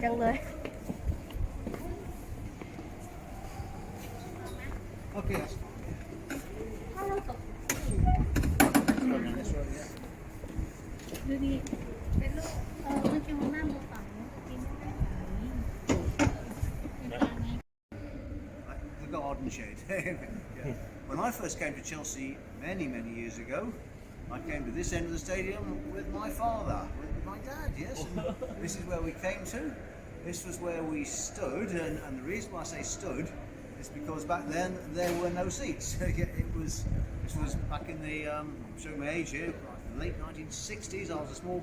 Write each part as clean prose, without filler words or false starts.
จังเลย Okay. ถ้าเราตก This road, yeah. ดูดิเป็นลูกมันจะมาหน้ามือฝั่งนู้นกินไม่ได้เป็นยังไง The garden shade. Yeah. When I first came to Chelsea many years ago, I came to this end of the stadium with my father, with my dad, yes. And this is where we came to. This was where we stood, and the reason why I say stood is because back then there were no seats. This was back in the, showing my age here, late 1960s. I was a small,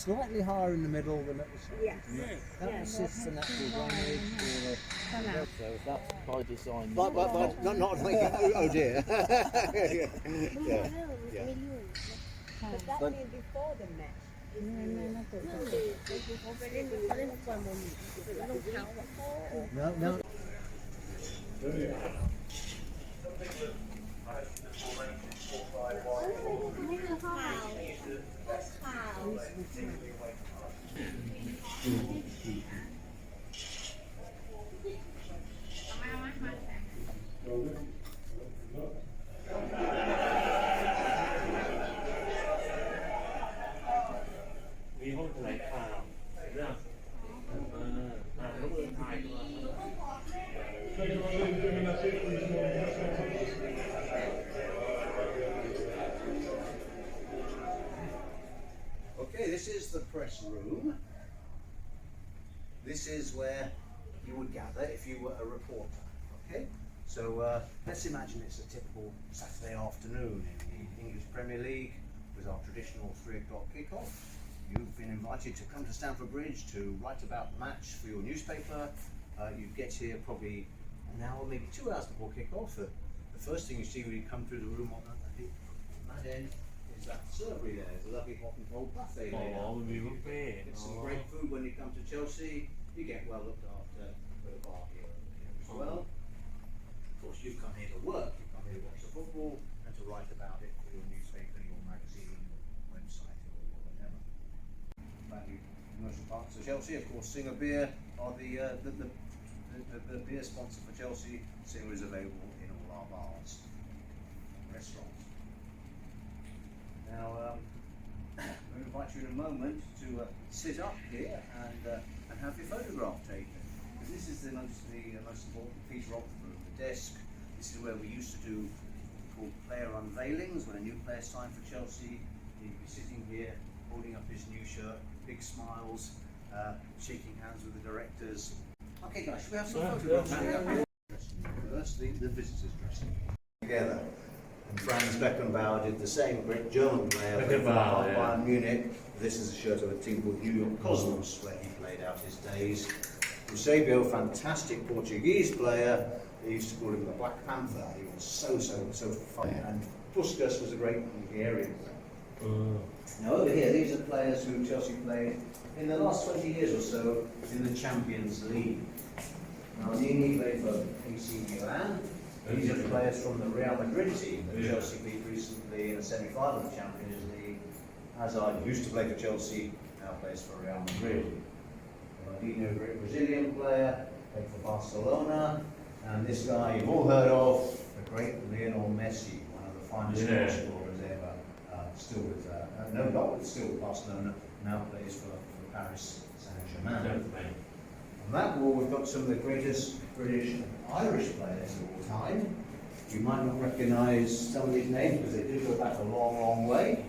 slightly higher in the middle than at the side. Yes. That assists the natural drainage. So that's by design. But not like oh dear. Yeah. Yeah. But that means before the match. เขาไปเล่นก่อนมันเป็นรองเท้าแบบ No. ไม่คือข้าว มีห้องแถลงข่าวเรื่องลูกเรือไทยด้วย Okay, this is the press room. This is where you would gather if you were a reporter. Okay, so let's imagine it's a typical Saturday afternoon in the English Premier League with our traditional 3 o'clock kickoff. You've been invited to come to Stamford Bridge to write about the match for your newspaper. You get here probably an hour, maybe 2 hours before kickoff. The first thing you see when you come through the room on that end is that servery there. There's a lovely hot and cold buffet laid out. Get some great food when you come to Chelsea. You get well looked after with a bar here as well. Of course, you've come here to work. You've come here to watch the football and to write about it for your newspaper, your magazine, your website, or whatever. Valued commercial partners of Chelsea, of course, Singer Beer are the beer sponsor for Chelsea. Singer is available in all our bars and restaurants. Now, I'm going to invite you in a moment to sit up here and have your photograph taken. Because this is the most important feature of the room, the desk. This is where we used to do called player unveilings. When a new player signed for Chelsea, he'd be sitting here holding up his new shirt, big smiles, shaking hands with the directors. Okay guys, should we have some photographs? First, the visitors dressing together. And Franz Beckenbauer did the same, great German player for Bayern Munich. This is a shirt of a team called New York Cosmos, where he played out his days. Eusebio, fantastic Portuguese player. They used to call him the Black Panther. He was so fine. And Puskas was a great Hungarian player. Now over here, these are players who Chelsea played in the last 20 years or so in the Champions League. Now Nini played for AC Milan. These are players from the Real Madrid team that Chelsea beat recently in the semi-final of the Champions League. Hazard used to play for Chelsea, now plays for Real Madrid. Ronaldinho, a great Brazilian player, played for Barcelona. And this guy you've all heard of, the great Lionel Messi, one of the finest goal scorers ever. Still with still with Barcelona, now plays for Paris Saint-Germain. On that wall we've got some of the greatest British and Irish players of all time. You might not recognise some of these names because they do go back a long way.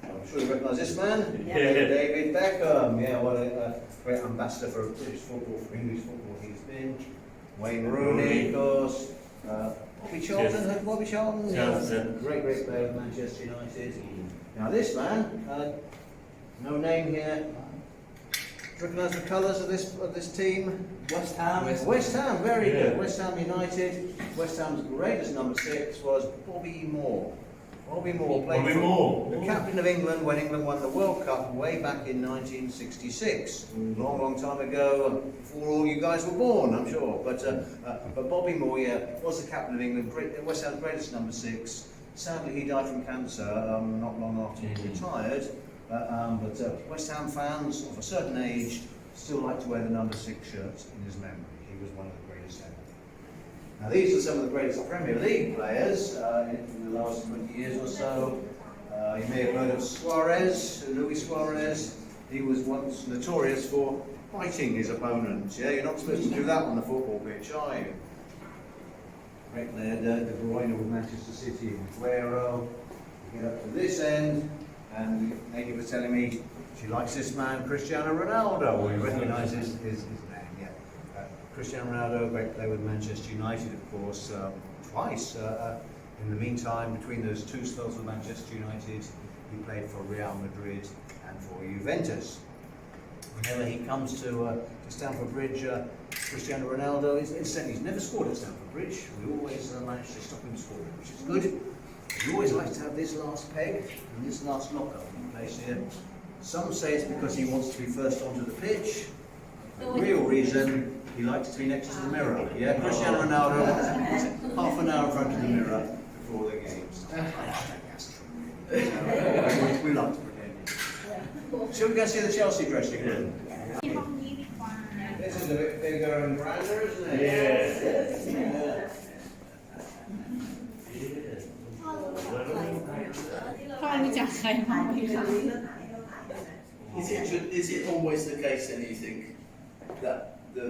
I'm sure you recognise this man, David Beckham. Yeah, what a great ambassador for British football, for English football he's been. Wayne Rooney, of course. Bobby Charlton, heard Bobby Charlton? Great player of Manchester United. Now this man, no name here. Recognise the colours of this team? West Ham. West Ham, very good. West Ham United. West Ham's greatest number 6 was Bobby Moore. Bobby Moore played the captain of England when England won the World Cup way back in 1966. Long time ago, before all you guys were born, I'm sure. But Bobby Moore, was the captain of England, West Ham's greatest number 6. Sadly, he died from cancer not long after he retired. But West Ham fans of a certain age still like to wear the number 6 shirt in his memory. He was one of the greatest ever. Now these are some of the greatest Premier League players in the last 20 years or so. You may have heard of Suarez, Luis Suarez. He was once notorious for biting his opponents. Yeah, you're not supposed to do that on the football pitch, are you? Great player, De Bruyne with Manchester City, and Aguero. We get up to this end, and the lady was telling me she likes this man, Cristiano Ronaldo. Well, you recognise his name, yeah. Cristiano Ronaldo, great player with Manchester United, of course, twice. In the meantime, between those two spells with Manchester United, he played for Real Madrid and for Juventus. Whenever he comes to Stamford Bridge, Cristiano Ronaldo, incidentally, he's never scored at Stamford Bridge. We always manage to stop him scoring, which is good. He always likes to have this last peg and this last knockout in place here. Some say it's because he wants to be first onto the pitch. The real reason, he likes to be next to the mirror. Yeah, Cristiano Ronaldo, half an hour in front of the mirror before the games. That's true. We like to pretend it. Shall we go see the Chelsea dressing room? ที่ห้องนี้ดีกว่า This is a bit bigger and grander, isn't it? Yeah. พ่อรู้จักใครบ้างไหมคะ Is it always the case then, you think, that the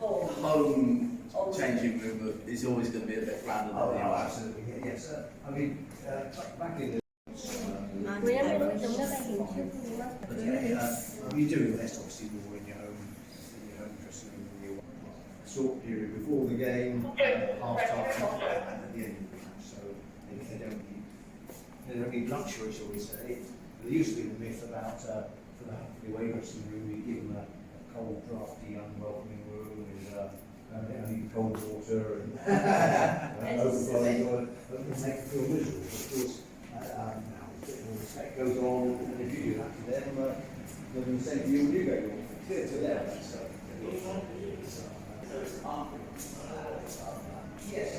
home changing room is always going to be a bit grander than the away? Absolutely, yes. I mean, back in the you do invest obviously more in your home dressing room than you want. Short period before the game, half time, and at the end of the match. So they don't need luxury, shall we say. There used to be the myth about for the away dressing room, you give them a cold, drafty, unwelcoming room with need cold water and overflowing water, but it make you feel miserable. Of course, now all respect goes on, and if you do that to them, they're going to say to you, you go to them. So, yes.